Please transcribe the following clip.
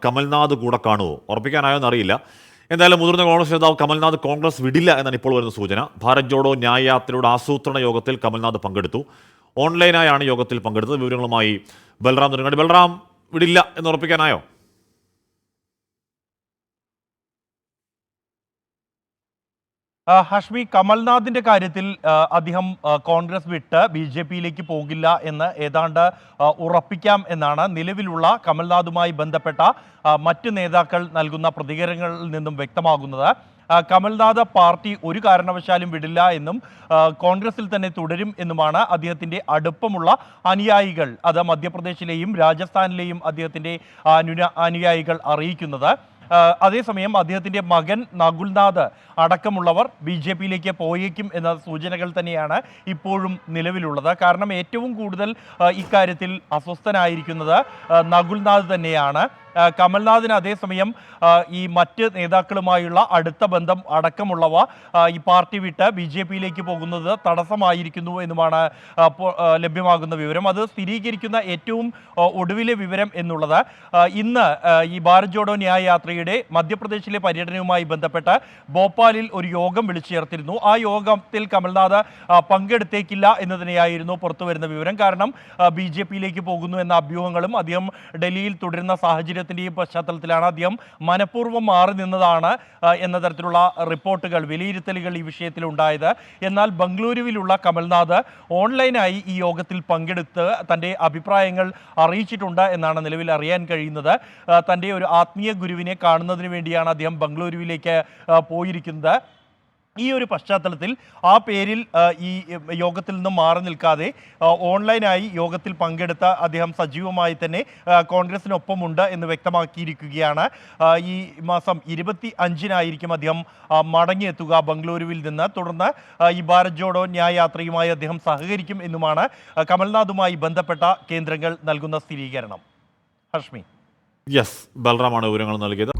കമൽനാഥ് കൂടെ കാണുമോ? ഉറപ്പിക്കാനായോ എന്നറിയില്ല. എന്തായാലും മുതിർന്ന കോൺഗ്രസ് നേതാവ് കമൽനാഥ് കോൺഗ്രസ് വിടില്ല എന്നാണ് ഇപ്പോൾ വരുന്ന സൂചന. ഭാരത് ജോഡോ ന്യായ് യാത്രയുടെ ആസൂത്രണ യോഗത്തിൽ കമൽനാഥ് പങ്കെടുത്തു. ഓൺലൈനായാണ് യോഗത്തിൽ പങ്കെടുത്തത്. വിവരങ്ങളുമായി ബൽറാം നെടുങ്ങാടി. ബൽറാം, വിടില്ല എന്ന് ഉറപ്പിക്കാനായോ? ഹഷ്മി, കമൽനാഥിന്റെ കാര്യത്തിൽ അദ്ദേഹം കോൺഗ്രസ് വിട്ട് BJP-യിലേക്ക് പോകില്ല എന്ന് ഏതാണ്ട് ഉറപ്പിക്കാം എന്നാണ് നിലവിലുള്ള കമൽനാഥുമായി ബന്ധപ്പെട്ട മറ്റ് നേതാക്കൾ നൽകുന്ന പ്രതികരണങ്ങളിൽ നിന്നും വ്യക്തമാകുന്നത്. കമൽനാഥ് പാർട്ടി ഒരു കാരണവശാലും വിടില്ല എന്നും കോൺഗ്രസിൽ തന്നെ തുടരും എന്നുമാണ് അദ്ദേഹത്തിൻ്റെ അടുപ്പമുള്ള അനുയായികൾ, അത് മധ്യപ്രദേശിലെയും രാജസ്ഥാനിലെയും അദ്ദേഹത്തിൻ്റെ അനുയായികൾ അറിയിക്കുന്നത്. അതേസമയം അദ്ദേഹത്തിൻ്റെ മകൻ നകുൽനാഥ് അടക്കമുള്ളവർ BJP-യിലേക്ക് പോയേക്കും എന്ന സൂചനകൾ തന്നെയാണ് ഇപ്പോഴും നിലവിലുള്ളത്. കാരണം ഏറ്റവും കൂടുതൽ ഇക്കാര്യത്തിൽ അസ്വസ്ഥനായിരിക്കുന്നത് നകുൽനാഥ് തന്നെയാണ്. കമൽനാഥിന് അതേസമയം ഈ മറ്റ് നേതാക്കളുമായുള്ള അടുത്ത ബന്ധം അടക്കമുള്ളവ ഈ പാർട്ടി വിട്ട് BJP-യിലേക്ക് പോകുന്നത് തടസ്സമായിരിക്കുന്നു എന്നുമാണ് ലഭ്യമാകുന്ന വിവരം. അത് സ്ഥിരീകരിക്കുന്ന ഏറ്റവും ഒടുവിലെ വിവരം എന്നുള്ളത് ഇന്ന് ഈ ഭാരത് ജോഡോ ന്യായ് യാത്രയുടെ മധ്യപ്രദേശിലെ പര്യടനവുമായി ബന്ധപ്പെട്ട് ഭോപ്പാലിൽ ഒരു യോഗം വിളിച്ചു ചേർത്തിരുന്നു. ആ യോഗത്തിൽ കമൽനാഥ് പങ്കെടുത്തേക്കില്ല എന്ന് തന്നെയായിരുന്നു പുറത്തുവരുന്ന വിവരം. കാരണം BJP-യിലേക്ക് പോകുന്നു എന്ന അഭ്യൂഹങ്ങളും അദ്ദേഹം ഡൽഹിയിൽ തുടരുന്ന സാഹചര്യത്തിൻ്റെയും പശ്ചാത്തലത്തിലാണ് അദ്ദേഹം മനഃപൂർവ്വം മാറി നിന്നതാണ് എന്ന തരത്തിലുള്ള റിപ്പോർട്ടുകൾ, വിലയിരുത്തലുകൾ ഈ വിഷയത്തിൽ ഉണ്ടായത്. എന്നാൽ ബംഗളൂരുവിലുള്ള കമൽനാഥ് ഓൺലൈനായി ഈ യോഗത്തിൽ പങ്കെടുത്ത് തൻ്റെ അഭിപ്രായങ്ങൾ അറിയിച്ചിട്ടുണ്ട് എന്നാണ് നിലവിൽ അറിയാൻ കഴിയുന്നത്. തൻ്റെ ഒരു ആത്മീയ ഗുരുവിനെ കാണുന്നതിന് വേണ്ടിയാണ് അദ്ദേഹം ബംഗളൂരുവിലേക്ക് പോയിരിക്കുന്നത്. ഈ ഒരു പശ്ചാത്തലത്തിൽ ആ പേരിൽ ഈ യോഗത്തിൽ നിന്നും മാറി നിൽക്കാതെ ഓൺലൈനായി യോഗത്തിൽ പങ്കെടുത്ത അദ്ദേഹം സജീവമായി തന്നെ കോൺഗ്രസിനൊപ്പമുണ്ട് എന്ന് വ്യക്തമാക്കിയിരിക്കുകയാണ്. ഈ മാസം 25-നായിരിക്കും അദ്ദേഹം മടങ്ങിയെത്തുക ബംഗളൂരുവിൽ നിന്ന്. തുടർന്ന് ഈ ഭാരത് ജോഡോ ന്യായ് യാത്രയുമായി അദ്ദേഹം സഹകരിക്കും എന്നുമാണ് കമൽനാഥുമായി ബന്ധപ്പെട്ട കേന്ദ്രങ്ങൾ നൽകുന്ന സ്ഥിരീകരണം. ഹഷ്മി. യെസ്, ബൽറാമാണ് വിവരങ്ങൾ നൽകിയത്.